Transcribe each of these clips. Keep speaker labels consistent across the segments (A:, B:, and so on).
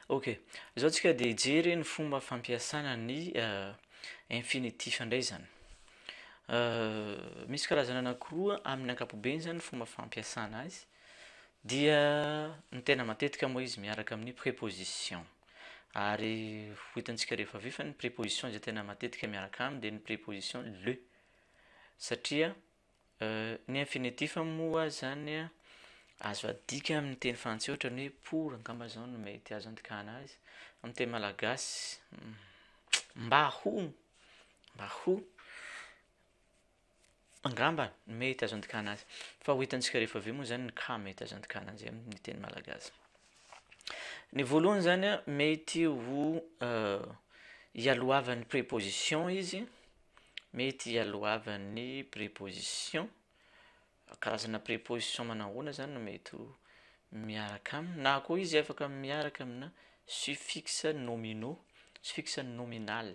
A: Ok, zao tsika de hijery ny fomba fampiasana ny infinitif indray zany. Misy karazana anankiroa amin'ny ankapobeny zany fomba fampiasana azy. Dia ny tena matetika moa izy miaraka amin'ny préposition. Ary ho hitantsika rehefa avy eo fa ny préposition izay tena matetika miaraka aminy dia ny préposition le. Satria ny infinitif moa zany azo adika amin'ny teny frantsay ohatra ny hoe pour, angamba zao no mety azo andikana azy. Amin'ny teny malagasy mba ho, angamba mety azo andikana azy. Fa ho hitantsika rehefa avy eo moa zany ny ka mety azo andikana azy amin'ny teny malagasy. Ny voalohany zany mety ho ialohavan'ny préposition izy, mety ialohavan'ny préposition, karazana préposition manahoana zany no mety ho miaraka aminy, na koa izy afaka miaraka amina suffixe nominaux, suffixe nominal.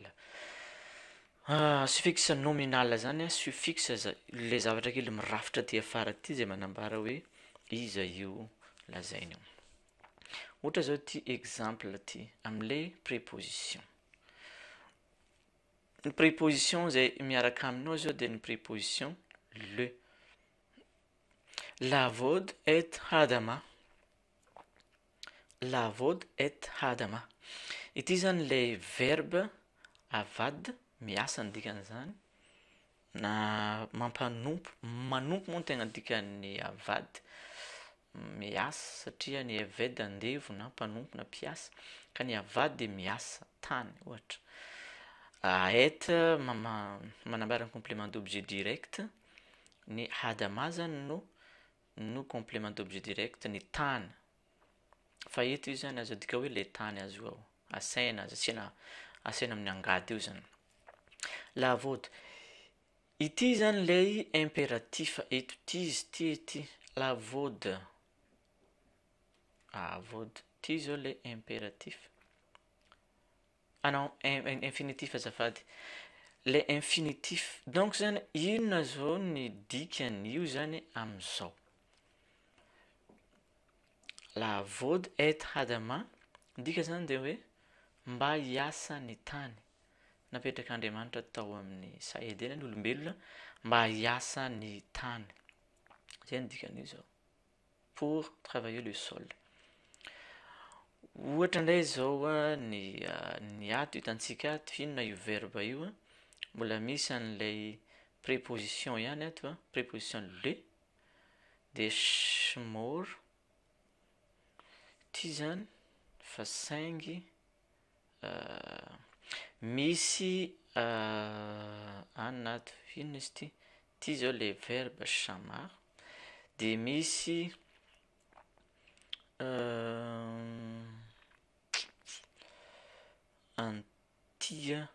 A: Suffixe nominal zany suffixe le zavatra kely mirafitra aty afara aty izay manambara hoe iza io lazaina io. Ohatra zao ty exemple ty amin'ilay préposition. Ny préposition izay miaraka aminao zao dia ny préposition le. Lavôdy et hadama. Lavôdy et hadama. Ity zany ilay verbe avady, miasa ny dikan'izany, na mampanompo, manompo moa no tegna dikan'ny avady, miasa satria ny avedy andevo na mpanompo na mpiasa, ka ny avady dia miasa tany ohatra. Et manambara ny complément d'objet direct, ny hadama zany no complément d'objet direct, ny tany. Fa eto io zany azo adika hoe le tany azo ao, asaina, asaina amin'ny angady eo zany. Lavôdy. Ity zany ilay impératif eto, ty lavôdy. Vôdy. Ty zao ilay impératif. Non, infinitif azafady. Le infinitif. Donc zany inona zao ny dikan'io zany amin'izao? Lavôdy et hadama. Dika zany dia hoe mba hiasa ny tany. Napetrak'Andriamanitra tao amin'ny saheden'ny olombelona mba hiasa ny tany. Zay ny dikan'io zao. Pour travailler le sol. Ohatra indray zao ny ato hitantsika ato, inona io verbe io? Mbola misy an'ilay préposition ihany ato, préposition le, dia shmôr. Ty zany fa saingy misy anato, inona izy ty? Ty zao le verbe chamar, dia misy antia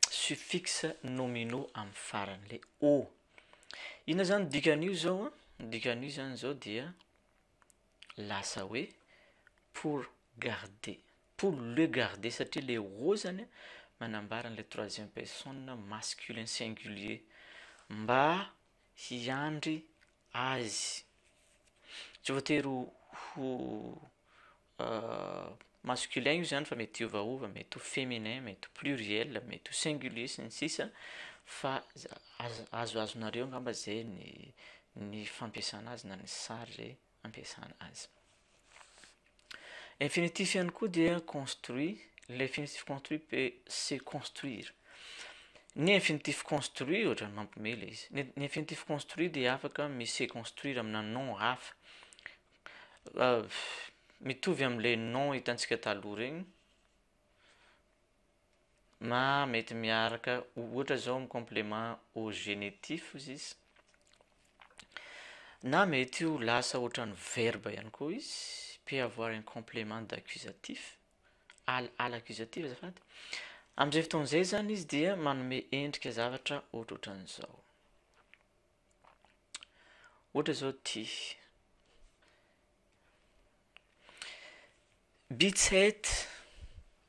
A: suffixe nominaux amin'ny farany, le o. Inona zany dikan'io zao? Dikan'io zany zao dia lasa hoe pour garder, pour le garder, satria le o zany manambara an'ilay troisième personne masculin singulier, mba hiandry azy. Tsy voatery ho masculin io zany fa mety hiovaova, mety ho féminin, mety ho pluriel, mety ho singulier sy ny sisa, fa azoazonareo angamba zay ny fampiasana azy na ny sary zay ampiasana azy. Infinitif ihany koa dia construit. L'infinitif construit peut se construire. Ny infinitif construit ohatra ny mampimela izy. Ny infinitif construit dia afaka se construire amina nom hafa. Mitovy amin'ilay nom hitantsika taloha regny, na mety miaraka ohatra zao amin'ny complément au génitif izy, na mety ho lasa ohatran'ny verbe ihany koa izy, peut avoir un complément d'accusatif, l'accusatif azafady. Amin'izay fotoan'izay zany izy dia manome endrika zavatra ohatrohatran'izao. Ohatra zao ty bitsety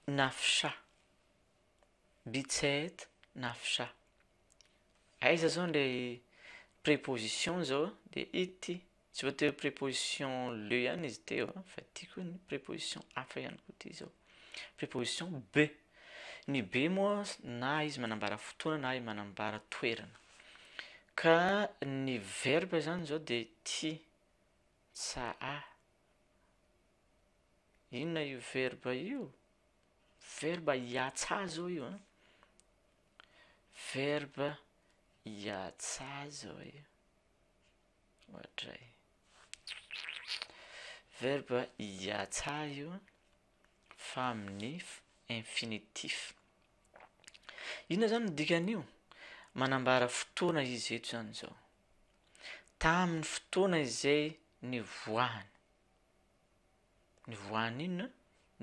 A: nafisa. Bitsety nafisa. Aiza zao ilay préposition zao dia ity tsy voatery préposition le ihany izy teo fa tiako ny préposition hafa ihany koa ty zao. Préposition be. Ny be moa na izy manambara fotoana na izy manambara toerana. Ka ny verbe zany zao de ty, tsaa. Inona io verbe io? Verbe iatsa zao io a. Verbe iatsa zao io. Ohatray. Verbe iatsa io fa amin'ny infinitif. Inona zany ny dikan'io? Manambara fotoana izy eto zany zao. Tamin'ny fotoana izay nivoahany. Nivoahany inona?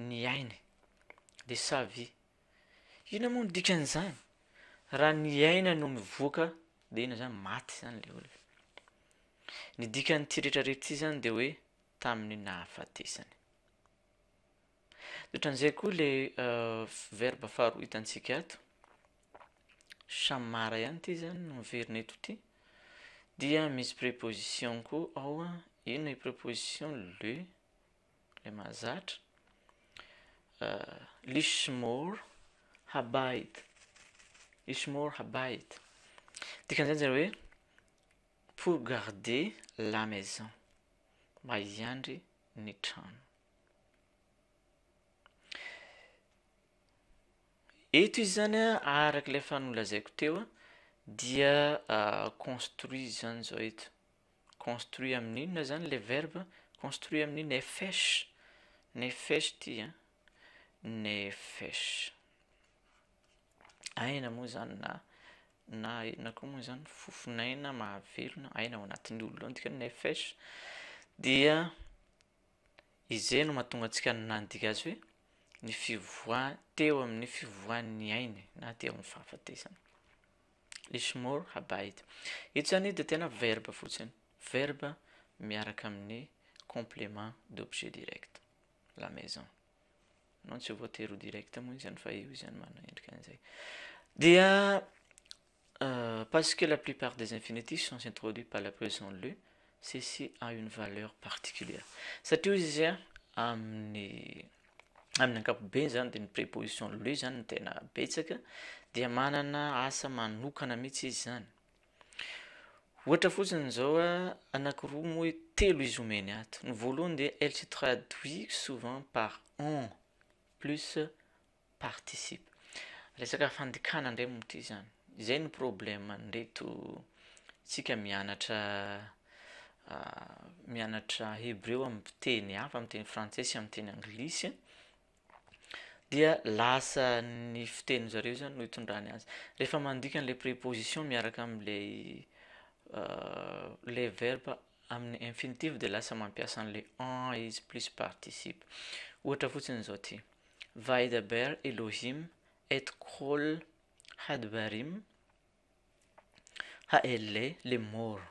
A: Niainy. De sa vie. Inona moa ny dikan'izany? Raha niaina no mivoaka de inona zany? Maty zany le olona. Ny dikan'ity rehetrarehetra ity zany de hoe tamin'ny nahafatesany. Ohatran'izay koa le verbe faharoa hitantsika ato. Samara ihany ity zany no miverina eto ity. Dia misy préposition koa ao a. Inona i préposition? Le mahazatra. Lismor habait. Lismor habait. Dikan'izany zany hoe pour garder la maison. Mba hiandry ny trano. Eto izy zany araka ilay efa nolazaiko teo dia construit zany zao eto. Construit amin'ny inona zany le verbe? Construit amin'ny nefesh. Nefesh ty a. Nefesh. Aina moa zany na koa moa zany fofinaina mahavelona aina ao anatin'ny olona ao dikany nefesh. Dia izay no mahatonga antsika nandika azy hoe ny fivoahany teo amin'ny fivoahan'ny ainy na teo amin'ny fahafatesany. Lismor habait. Ito zany de tena verbe fotsiny. Verbe miaraka amin'ny complément d'objet direct. La maison. Non tsy voatery direct moa izy zany fa io izy zany manana endrika an'izay. Dia parce que la plupart des infinitifs sont introduits par la préposition le, ceci a une valeur particulière. Satria izy amin'ny ankapobeny zany de ny préposition le zany no tena betsaka dia manana asa manokana mihitsy izy zany. Ohatra fotsiny zao anankiroa moa telo izy omeny ato. Ny voalohany de elle se traduit souvent par on plus participe. Resaka fandikana indray moa ty zany. Izay ny problème ndeto tsika mianatra hébreu amin'ny teny hafa, amin'ny teny frantsay sy amin'ny teny anglisy. Dia lasa ny fiteny zareo zany no hitondrany azy. Rehefa mandika an'ilay préposition miaraka amin'ilay le verbe amin'ny infinitif de lasa mampiasa an'ilay en izy plus participe. Ohatra fotsiny zao ty. Vaidaber Elohim et kol hadbarim haele le mor.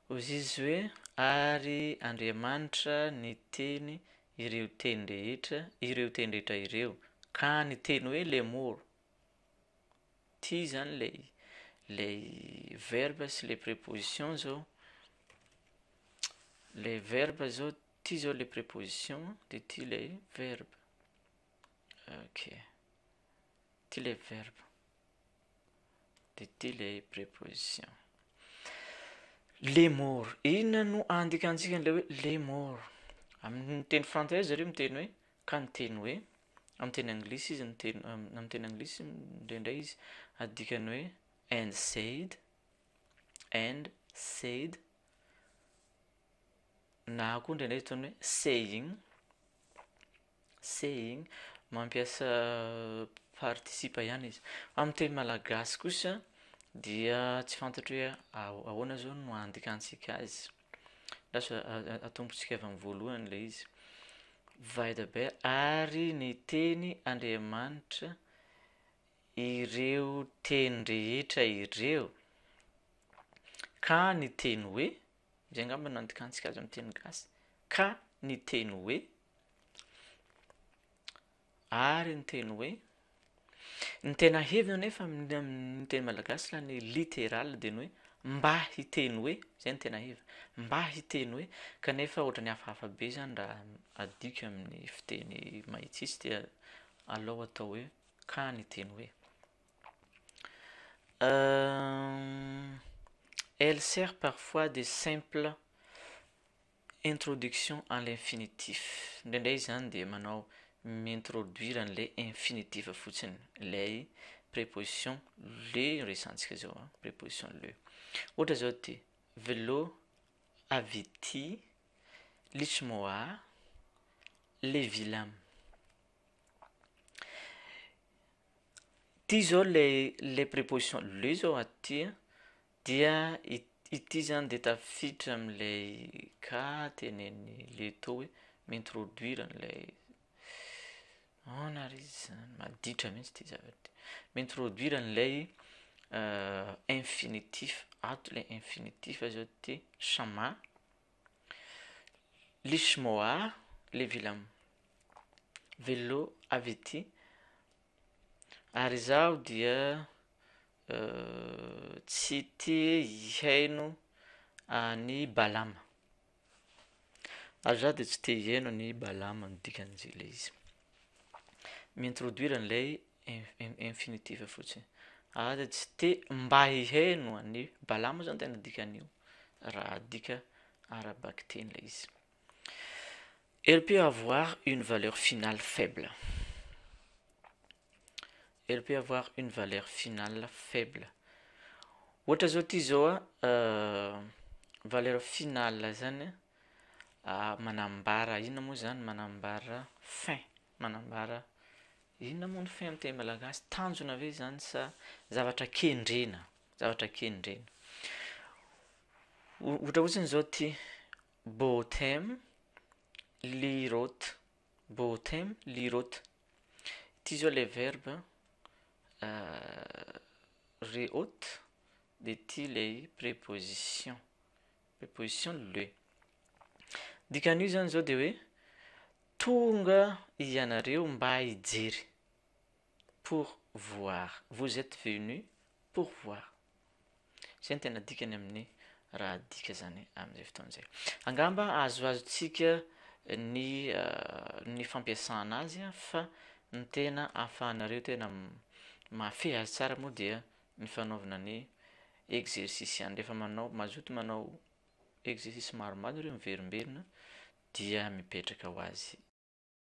A: Ozy izy hoe ary Andriamanitra ny teny ireo teny rehetra ireo ka ny teny hoe le mor. Ty zany lay verbe sy les prépositions zao. Les verbes zao ty zao les prépositions de ty les verbes. Ok. Ty les verbes. De ty les prépositions. Les morts. Inona no andikantsika an'ilay hoe les morts? Amin'ny teny frantsay zareo miteny hoe ka ny teny hoe amin'ny teny anglisy izy amin'ny teny anglisy indraindray izy adikany hoe and said na koa indraindray ataony hoe saying mampiasa participe ihany izy. Amin'ny teny malagasy kosa dia tsy fantatro hoe ahoana zao no andikantsika azy. Lasa atombotsika avy amin'ny voalohany ilay izy. Vaidaber ary ny teny Andriamanitra ireo teny rehetra ireo ka ny teny hoe izay angamba no andikantsika azy amin'ny teny gasy. Ka ny teny hoe ary ny teny hoe ny tena hevina nefa amin'ny teny malagasy la ny littéral de ny hoe mba hiteny hoe zay ny tena iva mba hiteny hoe kanefa ohatrany hafahafa be zany raha adika amin'ny fiteny mahitsisy dia alao atao hoe ka ny teny hoe elle sert parfois de simple introduction à l'infinitif indraindray zany de manao mintroduire an'lay infinitif fotsiny lay préposition le resantsika zao préposition le ohatra zao ty velo avity lichmoa le vilam ty zao le préposition le zao aty dia ity zany de tafiditra am'lay ka teneny le tao hoe mintroduire an'lay nary izy zany maditra mihitsy ty zavatra mintroduire an'lay infinitif ato le infinitif zao ty chama lichmoa le vilam velo avity ary zaho dia tsy te hihaino ny balama ary zaho de tsy te hihaino ny balama ny dikan'izay le izy mintroduire an'lay infinitif fotsiny de tsy te mba hihaino any balama zany tena dikan'io raha dika arabaky teny le izy elle peut avoir une valeur finale faible elle peut avoir une valeur finale faible ohatra zao ty zao valeur finale zany manambara inona moa zany manambara fin manambara inona moa ny fin amin'ny teny malagasy tanjona ve zany sa zavatra kendrena ohatra ohatsiny zao ty botem lirot ty zao le verbe rehaute de ty lay préposition le dikan'io zany zao de hoe tonga ianareo mba hijery pour voir vous êtes venu pour voir zay ny tena dikany amin'ny raha dika zany amin'izay fotoan'izay angamba azoazontsika ny fampiasana azy fa ny tena ahafahanareo tena mahafehy azy tsara moa dia ny fanaovana ny exercice any rehefa mazoto manao exercice maromaro ireo miverimberina dia mipetraka ho azy